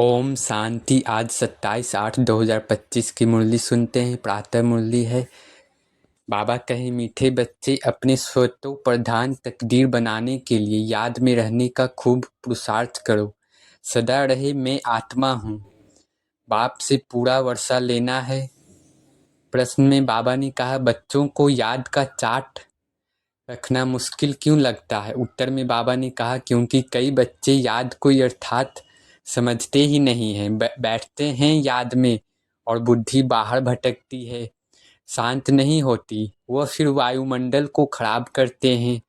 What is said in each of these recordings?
ओम शांति। आज 27/8/2025 की मुरली सुनते हैं। प्रातः मुरली है। बाबा कहे, मीठे बच्चे, अपने स्वतः प्रधान तकदीर बनाने के लिए याद में रहने का खूब पुरुषार्थ करो। सदा रहे मैं आत्मा हूँ। बाप से पूरा वर्षा लेना है। प्रश्न में बाबा ने कहा, बच्चों को याद का चार्ट रखना मुश्किल क्यों लगता है? उत्तर में बाबा ने कहा, क्योंकि कई बच्चे याद को अर्थात समझते ही नहीं हैं। बैठते हैं याद में और बुद्धि बाहर भटकती है, शांत नहीं होती। वह फिर वायुमंडल को खराब करते हैं।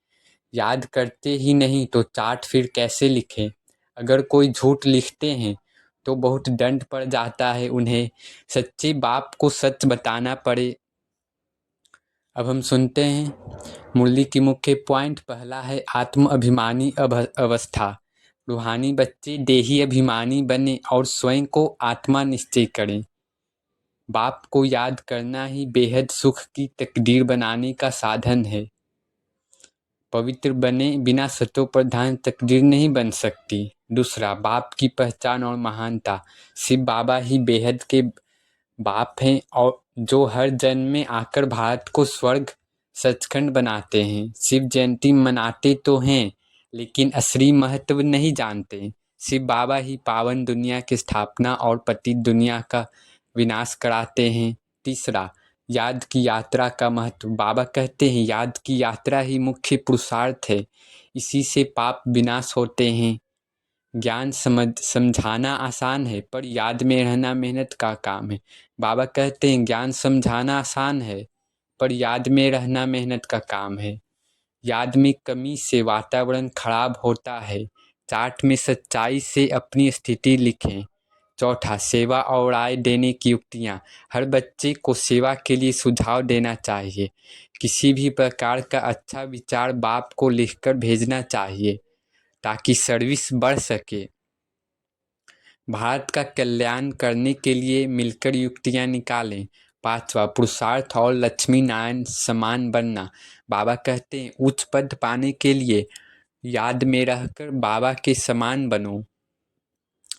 याद करते ही नहीं तो चार्ट फिर कैसे लिखें? अगर कोई झूठ लिखते हैं तो बहुत दंड पड़ जाता है उन्हें। सच्चे बाप को सच बताना पड़े। अब हम सुनते हैं मुरली की मुख्य पॉइंट। पहला है आत्म अभिमानी अवस्था। रूहानी बच्चे देही अभिमानी बने और स्वयं को आत्मा निश्चय करें। बाप को याद करना ही बेहद सुख की तकदीर बनाने का साधन है। पवित्र बने बिना सतो प्रधान तकदीर नहीं बन सकती। दूसरा, बाप की पहचान और महानता। शिव बाबा ही बेहद के बाप हैं और जो हर जन्म में आकर भारत को स्वर्ग सचखंड बनाते हैं। शिव जयंती मनाते तो हैं लेकिन असली महत्व नहीं जानते। शिव बाबा ही पावन दुनिया की स्थापना और पतित दुनिया का विनाश कराते हैं। तीसरा, याद की यात्रा का महत्व। बाबा कहते हैं, याद की यात्रा ही मुख्य पुरुषार्थ है। इसी से पाप विनाश होते हैं। ज्ञान समझाना आसान है पर याद में रहना मेहनत का काम है। बाबा कहते हैं, ज्ञान समझाना आसान है पर याद में रहना मेहनत का काम है। याद में कमी से वातावरण खराब होता है। चार्ट में सच्चाई से अपनी स्थिति लिखें। चौथा, सेवा और राय देने की युक्तियाँ। हर बच्चे को सेवा के लिए सुझाव देना चाहिए। किसी भी प्रकार का अच्छा विचार बाप को लिखकर भेजना चाहिए ताकि सर्विस बढ़ सके। भारत का कल्याण करने के लिए मिलकर युक्तियाँ निकालें। पांचवा, पुरुषार्थ और लक्ष्मी नारायण समान बनना। बाबा कहते हैं, उच्च पद पाने के लिए याद में रहकर बाबा के समान बनो।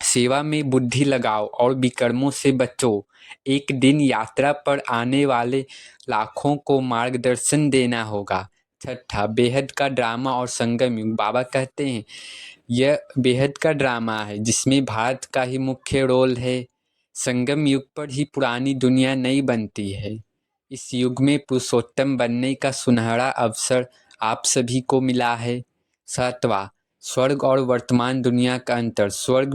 सेवा में बुद्धि लगाओ और विकर्मों से बचो। एक दिन यात्रा पर आने वाले लाखों को मार्गदर्शन देना होगा। छठा, बेहद का ड्रामा और संगम युग। बाबा कहते हैं, यह बेहद का ड्रामा है जिसमें भारत का ही मुख्य रोल है। संगम युग पर ही पुरानी दुनिया नई बनती है। इस युग में पुरुषोत्तम बनने का सुनहरा अवसर आप सभी को मिला है। सातवां, स्वर्ग और वर्तमान दुनिया का अंतर। स्वर्ग,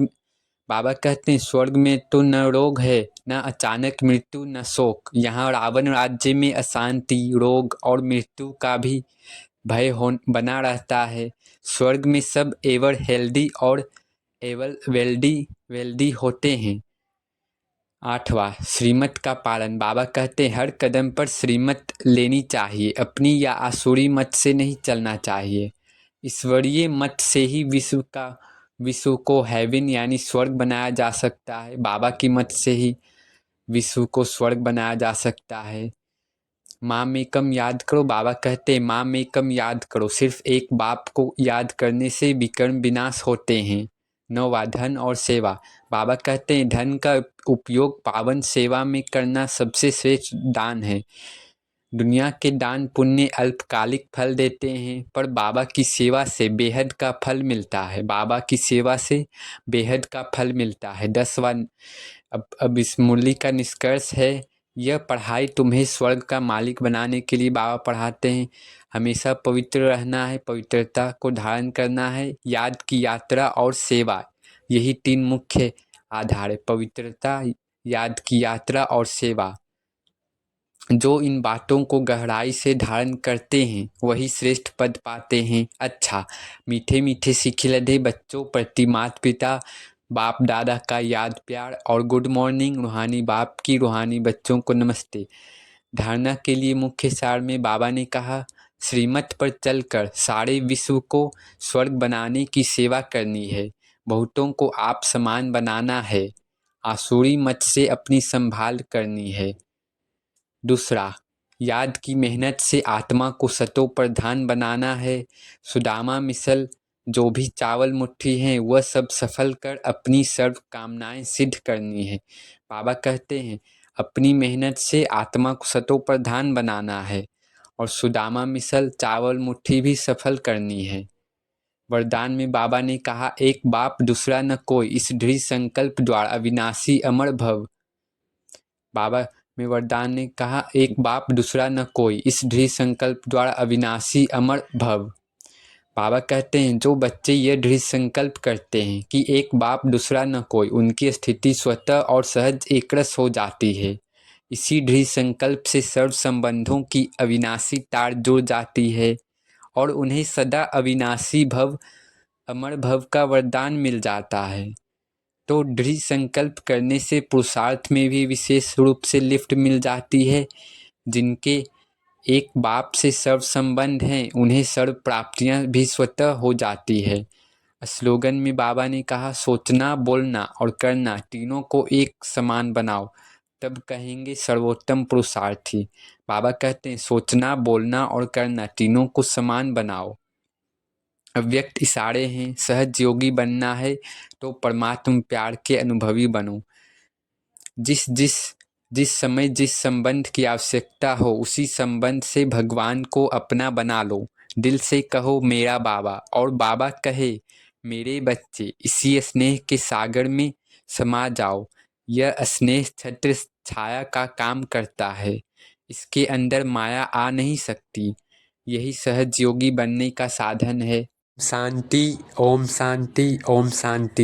बाबा कहते हैं, स्वर्ग में तो न रोग है, न अचानक मृत्यु, न शोक। यहाँ रावण राज्य में अशांति, रोग और मृत्यु का भी भय हो बना रहता है। स्वर्ग में सब एवर हेल्दी और एवर वेल्दी होते हैं। आठवां, श्रीमत का पालन। बाबा कहते हैं, हर कदम पर श्रीमत लेनी चाहिए। अपनी या आसुरी मत से नहीं चलना चाहिए। ईश्वरीय मत से ही विश्व को हेवन यानी स्वर्ग बनाया जा सकता है। बाबा की मत से ही विश्व को स्वर्ग बनाया जा सकता है। माँ मेकम याद करो। बाबा कहते हैं, माँ मेकम याद करो। सिर्फ एक बाप को याद करने से विकर्म विनाश होते हैं। नौवा, धन और सेवा। बाबा कहते हैं, धन का उपयोग पावन सेवा में करना सबसे श्रेष्ठ दान है। दुनिया के दान पुण्य अल्पकालिक फल देते हैं पर बाबा की सेवा से बेहद का फल मिलता है। बाबा की सेवा से बेहद का फल मिलता है। 10वां, अब इस मुरली का निष्कर्ष है, यह पढ़ाई तुम्हें स्वर्ग का मालिक बनाने के लिए बाबा पढ़ाते हैं। हमेशा पवित्र रहना है, पवित्रता को धारण करना है। याद की यात्रा और सेवा, यही तीन मुख्य आधार है। पवित्रता, याद की यात्रा और सेवा। जो इन बातों को गहराई से धारण करते हैं वही श्रेष्ठ पद पाते हैं। अच्छा, मीठे मीठे सिखिलधे बच्चों प्रति माता पिता बाप दादा का याद प्यार और गुड मॉर्निंग। रूहानी बाप की रूहानी बच्चों को नमस्ते। धारणा के लिए मुख्य सार में बाबा ने कहा, श्रीमत पर चलकर सारे विश्व को स्वर्ग बनाने की सेवा करनी है। बहुतों को आप समान बनाना है। आसुरी मत से अपनी संभाल करनी है। दूसरा, याद की मेहनत से आत्मा को सतो प्रधान बनाना है। सुदामा मिसल जो भी चावल मुट्ठी हैं वह सब सफल कर अपनी सर्व कामनाएं सिद्ध करनी है। बाबा कहते हैं अपनी मेहनत से आत्मा को सतोप्रधान बनाना है और सुदामा मिसल चावल मुट्ठी भी सफल करनी है। वरदान में बाबा ने कहा एक बाप दूसरा न कोई, इस दृढ़ संकल्प द्वारा अविनाशी अमर भव। बाबा में वरदान ने कहा एक बाप दूसरा न कोई, इस दृढ़ संकल्प द्वारा अविनाशी अमर भव। बाबा कहते हैं जो बच्चे यह दृढ़ संकल्प करते हैं कि एक बाप दूसरा न कोई, उनकी स्थिति स्वतः और सहज एकरस हो जाती है। इसी दृढ़ संकल्प से सर्व संबंधों की अविनाशी तार जुड़ जाती है और उन्हें सदा अविनाशी भव अमर भव का वरदान मिल जाता है। तो दृढ़ संकल्प करने से पुरुषार्थ में भी विशेष रूप से लिफ्ट मिल जाती है। जिनके एक बाप से सर्व संबंध हैं उन्हें सर्व प्राप्तियां भी स्वतः हो जाती है। स्लोगन में बाबा ने कहा सोचना, बोलना और करना तीनों को एक समान बनाओ, तब कहेंगे सर्वोत्तम पुरुषार्थी। बाबा कहते हैं सोचना, बोलना और करना तीनों को समान बनाओ। अव्यक्त इशारे हैं, सहज योगी बनना है तो परमात्म प्यार के अनुभवी बनो। जिस समय जिस संबंध की आवश्यकता हो उसी संबंध से भगवान को अपना बना लो। दिल से कहो मेरा बाबा और बाबा कहे मेरे बच्चे। इसी स्नेह के सागर में समा जाओ। यह स्नेह छत्र छाया का काम करता है, इसके अंदर माया आ नहीं सकती। यही सहज योगी बनने का साधन है। शांति, ओम शांति, ओम शांति।